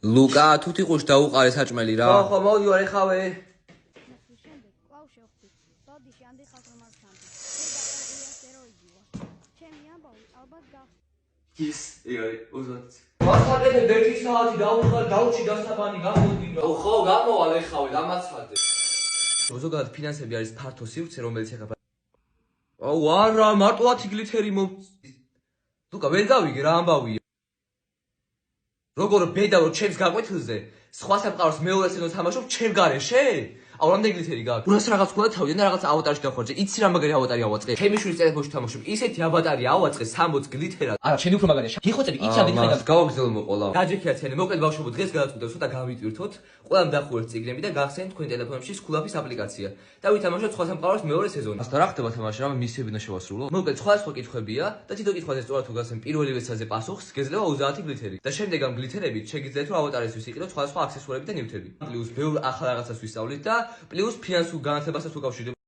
ლუკა, თუ თიყუშ დაუყარე საჭმელი რა. ხო, მოდი ვარ ეხავე. ის, იგივე, უზოთ. მასაკეთე 1 საათი დავუხარ დაუჩი დასაბანი გამოდინდა. ხო, გამოვალ ეხავე, დამაცადე. ზოგადად ფინანსები არის ფართო სივრცე, რომელიც ეხება. აუ არა, მარტო 10 გლითერი ლუკა, ვერ გავიგე რა ამბავია. როგორ ბედავ ჩემს გაყვეთილზე, სხვა სამყაროს მეორე სცენას თამაშობ ჩემ გარეშე? აუ რამდენი გლითერი გაქვს? უნას რაღაც ქონდა თავიდან და რაღაც ავატარში დავხარჯე. იცი რა მაგარი ავატარი ავაწყე? ჩემი შვილის ტელეფონში თამაშობ. ისეთი ავატარი ავაწყე 60 გლითერად. არა, შენი უფრო მაგარია. გიხოცები, იცი რამდენი ხანი და გავაგზავნო ყოლა. გაჯექია ცენი, მოკლედ ბავშვებო, დღეს გადავწყვიტე ცოტა გავიტვირთოთ. ყველამ დახურეთ წიგნები და გახსენეთ თქვენ ტელეფონებში სკულაფის აპლიკაცია. და ვითამაშოთ სხვა სამყაროს მეორე სეზონი. ასთან რა ხდება თამაში, რამე მისიები უნდა შევასრულო? მოკლედ სხვა კითხვებია და თითო კითხვაზე სწორად თუ გასცენ პირველივე საზე პასუხს, გეძლევა 30 გლითერი. და შემდეგ ამ გლითერებით შეგიძლიათ რომ ავატარისთვის იყიდოთ სხვადასხვა აქსესუარები და ნივთები. პლუს ბევრ ახალ რაღაცას ვისწავლით და პლუს ფინანსურ განათლებასაც უკავშირდება.